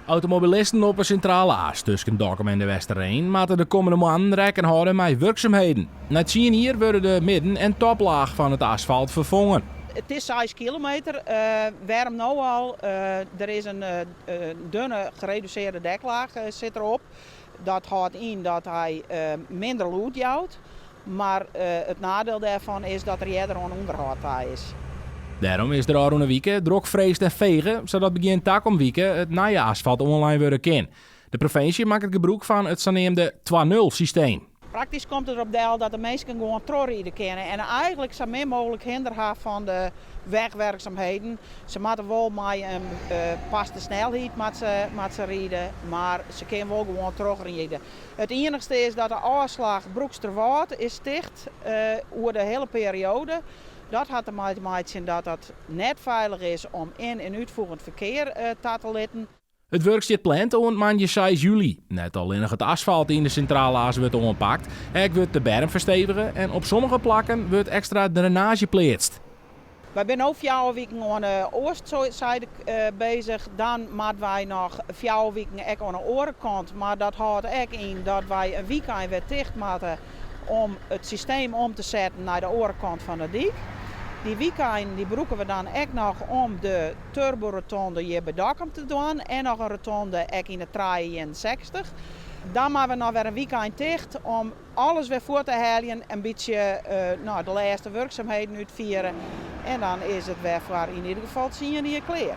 Automobilisten op een centrale aas tussen Dokkum en de Westerreen moeten de komende maanden rekening houden met werkzaamheden. Na 10 jaar worden de midden- en toplaag van het asfalt vervangen. Het is 6 kilometer. Waarom nou al? Er is een dunne gereduceerde deklaag zit erop. Dat houdt in dat hij minder lood jouwt. Maar het nadeel daarvan is dat er eerder een onderhoud is. Daarom is er al een week drokvreesd en vegen, zodat begin takom weken het nieuwe asfalt online worden kan. De provincie maakt het gebruik van het zogenaamde 2.0 systeem. Praktisch komt het erop deel dat de mensen gewoon terugrijden kunnen en eigenlijk zo min mogelijk hinder hebben van de wegwerkzaamheden. Ze moeten wel met een paste snelheid met ze rijden, maar ze kunnen wel gewoon terugrijden. Het enigste is dat de aanslag Broeksterwaard is dicht over de hele periode. Dat had ermee te maken dat het net veilig is om in- en uitvoerend verkeer te letten. Het werk zit gepland op maandag 6 juli. Net alleen nog het asfalt in de centrale aas wordt ompakt. Er wordt de berm verstevigen en op sommige plakken wordt extra drainage geplaatst. Wij zijn ook 4 weken aan de oostzijde bezig. Dan moeten wij nog 4 weken ook aan de orenkant. Maar dat houdt ook in dat wij een weekend weer dicht moeten om het systeem om te zetten naar de orenkant van de dijk. Die weekend die broeken we dan ook nog om de turborotonde hier bij Dokkum te doen. En nog een rotonde ook in de 63. Dan maken we nog weer een weekend dicht om alles weer voor te halen. Een beetje de laatste werkzaamheden uitvieren. En dan is het weer voor in ieder geval 10 jaar klaar.